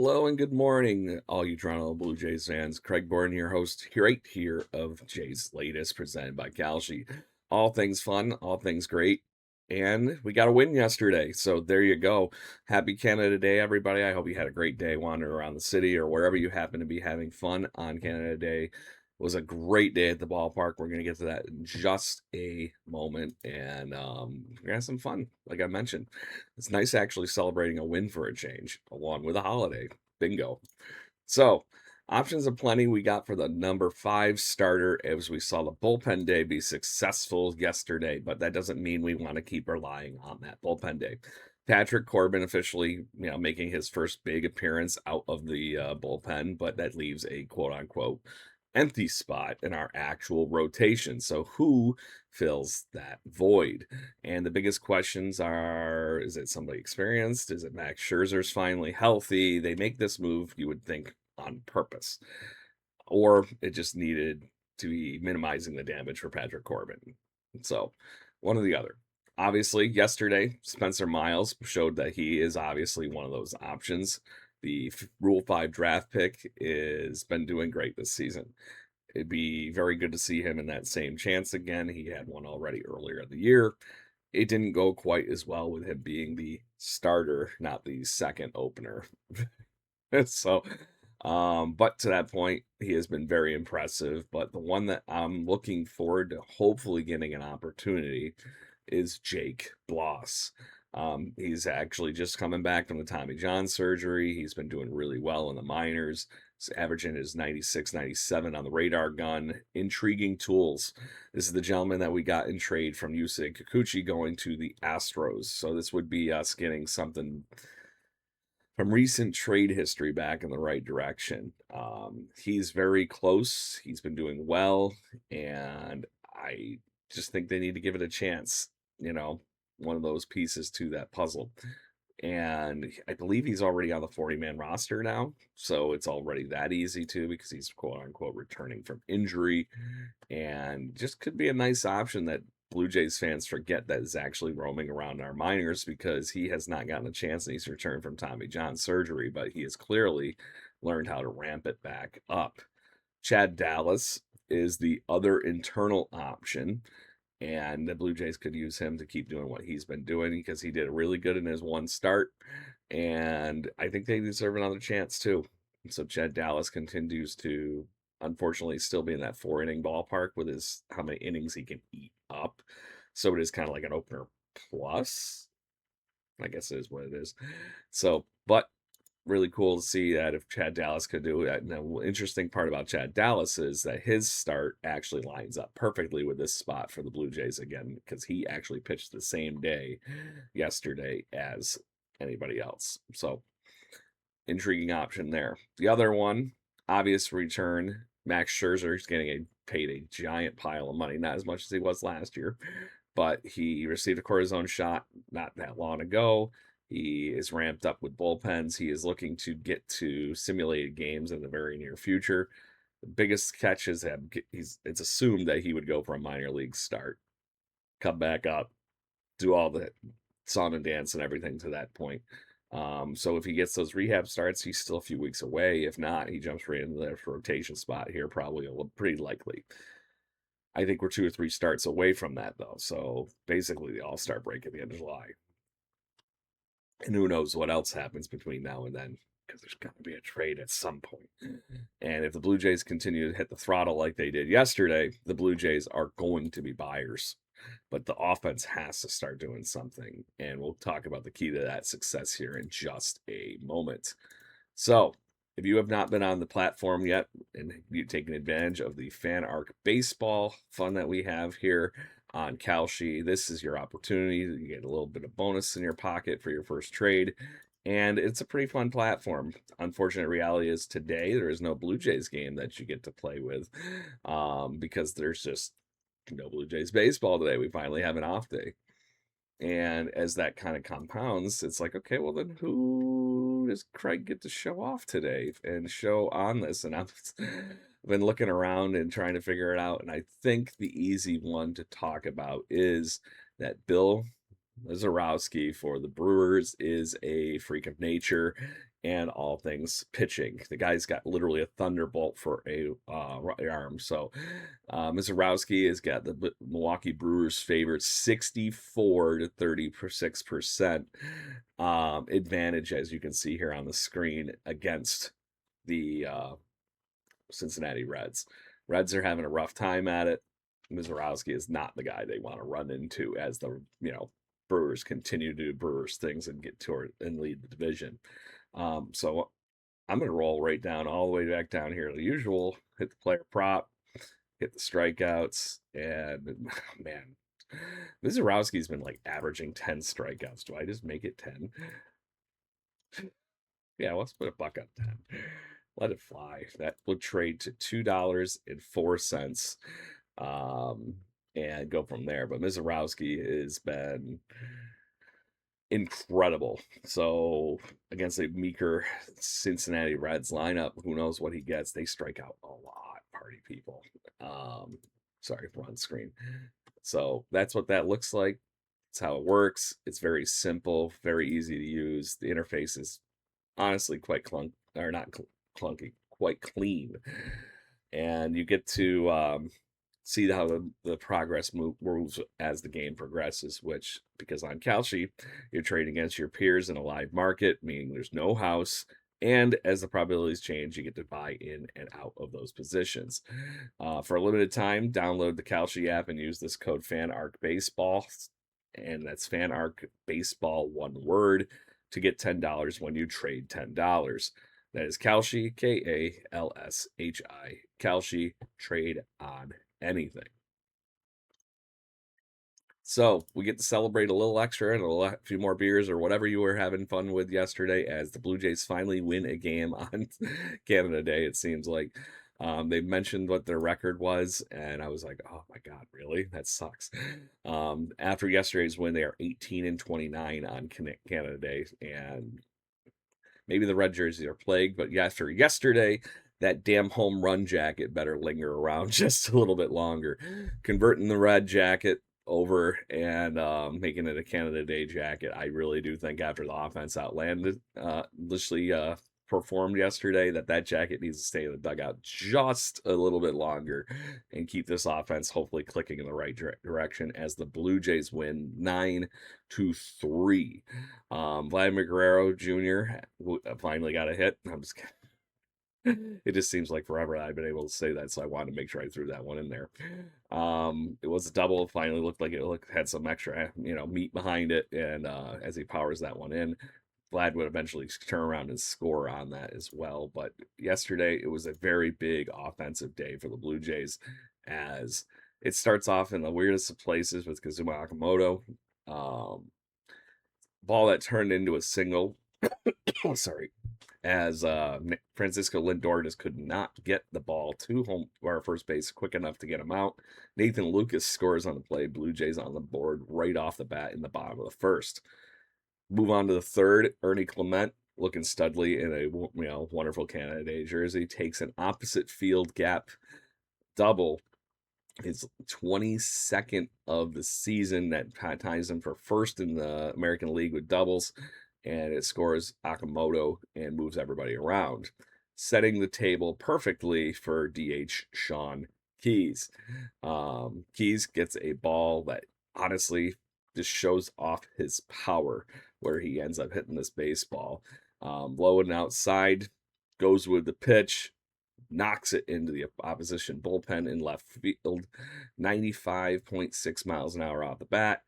Hello and good morning, all you Toronto Blue Jays fans. Craig Gordon, your host, right here of Jays Latest, presented by Kalshi. All things fun, all things great, and we got a win yesterday. So there you go. Happy Canada Day, everybody. I hope you had a great day wandering around the city or wherever you happen to be having fun on Canada Day. It was a great day at the ballpark. We're going to get to that in just a moment, and we're going to have some fun, like I mentioned. It's nice actually celebrating a win for a change, along with a holiday. Bingo. So, options aplenty we got for the number 5 starter as we saw the bullpen day be successful yesterday, but that doesn't mean we want to keep relying on that bullpen day. Patrick Corbin officially, making his first big appearance out of the bullpen, but that leaves a quote unquote empty spot in our actual rotation. So who fills that void? And the biggest questions are, is it somebody experienced? Is it Max Scherzer's finally healthy? They make this move, you would think, on purpose. Or it just needed to be minimizing the damage for Patrick Corbin. So one or the other. Obviously, yesterday, Spencer Miles showed that he is obviously one of those options. The Rule 5 draft pick is been doing great this season. It'd be very good to see him in that same chance again. He had one already earlier in the year. It didn't go quite as well with him being the starter, not the second opener. So, but to that point, he has been very impressive. But the one that I'm looking forward to hopefully getting an opportunity is Jake Bloss. He's actually just coming back from the Tommy John surgery. He's been doing really well in the minors. He's averaging his 96, 97 on the radar gun. Intriguing tools. This is the gentleman that we got in trade from Yusei Kikuchi going to the Astros. So this would be us getting something from recent trade history back in the right direction. He's very close. He's been doing well, and I just think they need to give it a chance. You know, one of those pieces to that puzzle. And I believe he's already on the 40-man roster now. So it's already that easy too, because he's quote unquote returning from injury and just could be a nice option that Blue Jays fans forget that is actually roaming around our minors because he has not gotten a chance and he's returned from Tommy John surgery, but he has clearly learned how to ramp it back up. Chad Dallas is the other internal option, and the Blue Jays could use him to keep doing what he's been doing because he did really good in his one start, and I think they deserve another chance too. So Chad Dallas continues to unfortunately still be in that 4 inning ballpark with his how many innings he can eat up. So it is kind of like an opener plus. I guess it is what it is. So, but really cool to see that if Chad Dallas could do that. And the interesting part about Chad Dallas is that his start actually lines up perfectly with this spot for the Blue Jays again, because he actually pitched the same day yesterday as anybody else. So intriguing option there. The other one, obvious return, Max Scherzer is paid a giant pile of money, not as much as he was last year, but he received a cortisone shot not that long ago. He is ramped up with bullpens. He is looking to get to simulated games in the very near future. The biggest catch is that it's assumed that he would go for a minor league start, come back up, do all the song and dance and everything to that point. So if he gets those rehab starts, he's still a few weeks away. If not, he jumps right into the rotation spot here, probably pretty likely. I think we're 2 or 3 starts away from that, though. So basically, the All Star break at the end of July. And who knows what else happens between now and then, because there's got to be a trade at some point. And if the Blue Jays continue to hit the throttle like they did yesterday, the Blue Jays are going to be buyers. But the offense has to start doing something. And we'll talk about the key to that success here in just a moment. So, if you have not been on the platform yet and you've taken advantage of the Fan Arc Baseball fun that we have here on Kalshi, this is your opportunity. You get a little bit of bonus in your pocket for your first trade. And it's a pretty fun platform. Unfortunate reality is today there is no Blue Jays game that you get to play with because there's just no Blue Jays baseball today. We finally have an off day. And as that kind of compounds, it's like, okay, well, then who does Craig get to show off today and show on this? And I've been looking around and trying to figure it out. And I think the easy one to talk about is that Bill Lazarowski for the Brewers is a freak of nature. and all things pitching. The guy's got literally a thunderbolt for a right arm. So Mizorowski has got the Milwaukee Brewers favorite 64 to 36% advantage, as you can see here on the screen, against the Cincinnati Reds. Reds are having a rough time at it. Mizorowski is not the guy they want to run into as the Brewers continue to do Brewers things and get toward and lead the division. So I'm going to roll right down all the way back down here. The usual, hit the player prop, hit the strikeouts, and man, Mizorowski's been like averaging 10 strikeouts. Do I just make it 10? Yeah, let's put a buck on 10. Let it fly. That would trade to $2.04 and go from there. But Mizorowski has been incredible. So against a meeker Cincinnati Reds lineup, who knows what he gets? They strike out a lot, party people. Sorry, on screen. So that's what that looks like. It's how it works. It's very simple, very easy to use. The interface is honestly quite clunky, quite clean, and you get to see how the progress moves as the game progresses. Which, because on Kalshi, you're trading against your peers in a live market, meaning there's no house. And as the probabilities change, you get to buy in and out of those positions. For a limited time, download the Kalshi app and use this code FANARCBaseball, and that's FANARCBaseball, one word, to get $10 when you trade $10. That is Kalshi, Kalshi, Kalshi, trade on anything. So we get to celebrate a little extra and a few more beers or whatever you were having fun with yesterday as the Blue Jays finally win a game on Canada Day, it seems like. They mentioned what their record was, and I was like, oh my God, really? That sucks. After yesterday's win, they are 18-29 on Canada Day, and maybe the red jerseys are plagued, but after yesterday, that damn home run jacket better linger around just a little bit longer. Converting the red jacket over and making it a Canada Day jacket, I really do think after the offense outlandishly performed yesterday, that jacket needs to stay in the dugout just a little bit longer and keep this offense hopefully clicking in the right direction as the Blue Jays win 9-3. Vladimir Guerrero Jr. Finally got a hit. I'm just kidding. It just seems like forever I've been able to say that, so I wanted to make sure I threw that one in there. It was a double. Finally looked like it had some extra, meat behind it, and as he powers that one in, Vlad would eventually turn around and score on that as well. But yesterday, it was a very big offensive day for the Blue Jays, as it starts off in the weirdest of places with Kazuma Okamoto. Ball that turned into a single. Sorry. As Francisco Lindor just could not get the ball to home or first base quick enough to get him out. Nathan Lucas scores on the play. Blue Jays on the board right off the bat in the bottom of the first. Move on to the third. Ernie Clement, looking studly in a wonderful Canada Day jersey, takes an opposite field gap double. His 22nd of the season, that ties him for first in the American League with doubles, and it scores Okamoto and moves everybody around, setting the table perfectly for DH Sean Keys. Keys gets a ball that honestly just shows off his power, where he ends up hitting this baseball. Low and outside, goes with the pitch, knocks it into the opposition bullpen in left field, 95.6 miles an hour off the bat,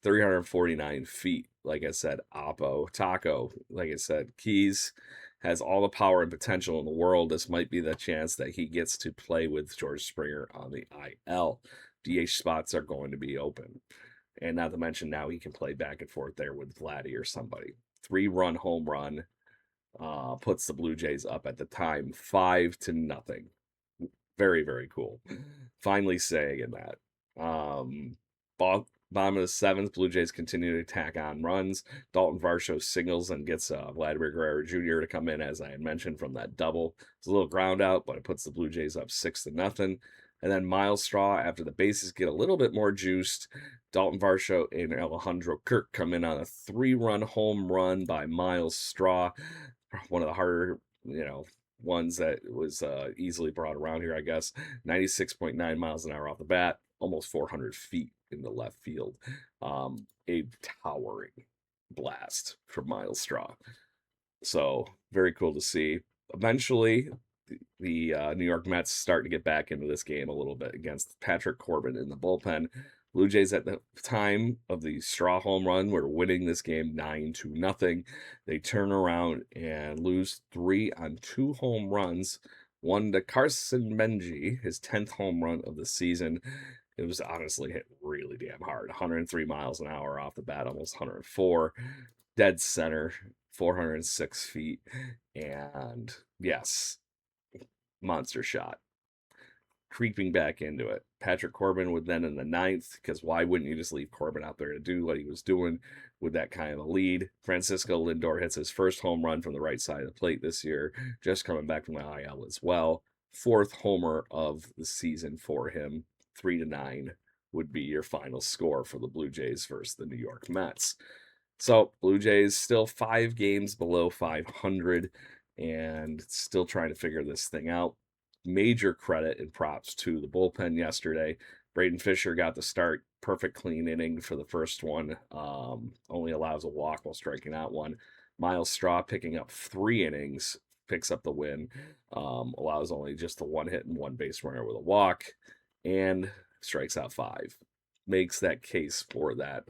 349 feet. Like I said, Taco. Like I said, Keys has all the power and potential in the world. This might be the chance that he gets to play with George Springer on the IL. DH spots are going to be open. And not to mention now he can play back and forth there with Vladdy or somebody. 3-run home run puts the Blue Jays up at the time 5-0. Very, very cool. Finally saying in that. Bottom of the seventh, Blue Jays continue to tack on runs. Dalton Varsho signals and gets Vladimir Guerrero Jr. to come in, as I had mentioned, from that double. It's a little ground out, but it puts the Blue Jays up 6-0. And then Miles Straw, after the bases get a little bit more juiced, Dalton Varsho and Alejandro Kirk come in on a 3-run home run by Miles Straw. one of the harder, ones that was easily brought around here, I guess. 96.9 miles an hour off the bat, almost 400 feet in the left field. A towering blast from Miles Straw. So very cool to see. Eventually, the New York Mets start to get back into this game a little bit against Patrick Corbin in the bullpen. Blue Jays at the time of the Straw home run were winning this game 9-0. They turn around and lose 3 on 2 home runs. One to Carson Benji, his 10th home run of the season. It was honestly hit really damn hard. 103 miles an hour off the bat, almost 104. Dead center, 406 feet. And yes, monster shot. Creeping back into it. Patrick Corbin would then in the 9th, because why wouldn't you just leave Corbin out there to do what he was doing with that kind of a lead? Francisco Lindor hits his first home run from the right side of the plate this year, just coming back from the IL as well. 4th homer of the season for him. 3-9 would be your final score for the Blue Jays versus the New York Mets. So Blue Jays still 5 games below 500 and still trying to figure this thing out. Major credit and props to the bullpen yesterday. Braden Fisher got the start. Perfect clean inning for the first one. Only allows a walk while striking out one. Miles Straw picking up 3 innings, picks up the win. Allows only just the 1 hit and 1 base runner with a walk, and strikes out 5. Makes that case for that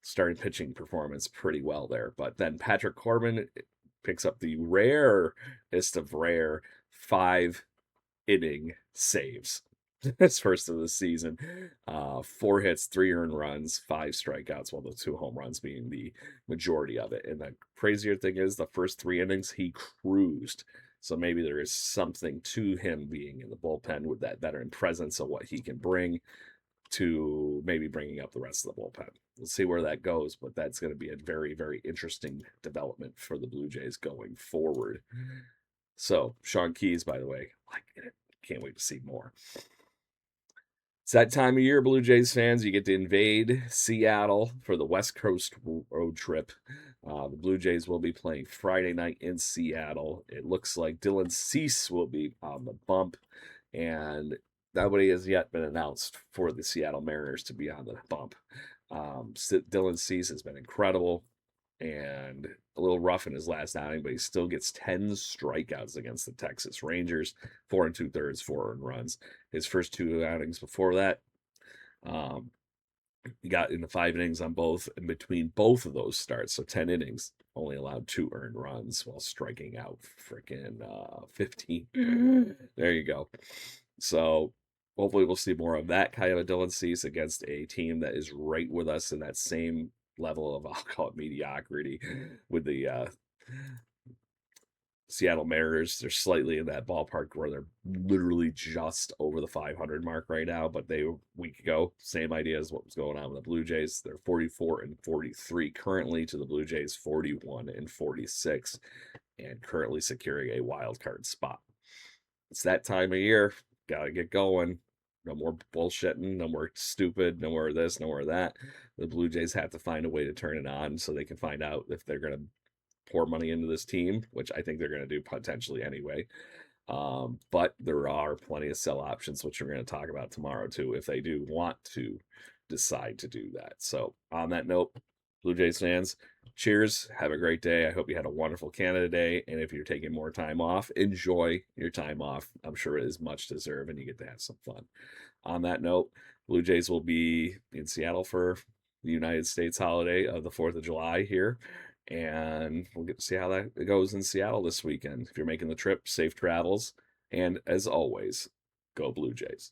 starting pitching performance pretty well there. But then Patrick Corbin picks up the rarest of rare 5-inning saves. His first of the season. 4 hits, 3 earned runs, 5 strikeouts, while the 2 home runs being the majority of it. And the crazier thing is, the first 3 innings he cruised. So maybe there is something to him being in the bullpen with that veteran presence of what he can bring to maybe bringing up the rest of the bullpen. We'll see where that goes, but that's going to be a very, very interesting development for the Blue Jays going forward. So, Sean Keyes, by the way, can't wait to see more. It's that time of year, Blue Jays fans. You get to invade Seattle for the West Coast road trip. The Blue Jays will be playing Friday night in Seattle. It looks like Dylan Cease will be on the bump, and nobody has yet been announced for the Seattle Mariners to be on the bump. Dylan Cease has been incredible and a little rough in his last outing, but he still gets 10 strikeouts against the Texas Rangers, 4 2/3, 4 earned runs. His first 2 outings before that, he got into 5 innings on both, and between both of those starts, so 10 innings, only allowed 2 earned runs while striking out freaking 15. There you go. So hopefully we'll see more of that kind of a Dylan Cease against a team that is right with us in that same level of, I'll call it, mediocrity with the Seattle Mariners. They're slightly in that ballpark where they're literally just over the 500 mark right now, but they, a week ago, same idea as what was going on with the Blue Jays. They're 44-43 currently to the Blue Jays 41-46, and currently securing a wild card spot. It's that time of year. Gotta get going. No more bullshitting, no more stupid, no more this, no more that. The Blue Jays have to find a way to turn it on so they can find out if they're going to pour money into this team, which I think they're going to do potentially anyway. But there are plenty of sell options, which we're going to talk about tomorrow too, if they do want to decide to do that. So on that note, Blue Jays fans, cheers. Have a great day. I hope you had a wonderful Canada Day. And if you're taking more time off, enjoy your time off. I'm sure it is much deserved and you get to have some fun. On that note, Blue Jays will be in Seattle for the United States holiday of the 4th of July here. And we'll get to see how that goes in Seattle this weekend. If you're making the trip, safe travels. And as always, go Blue Jays.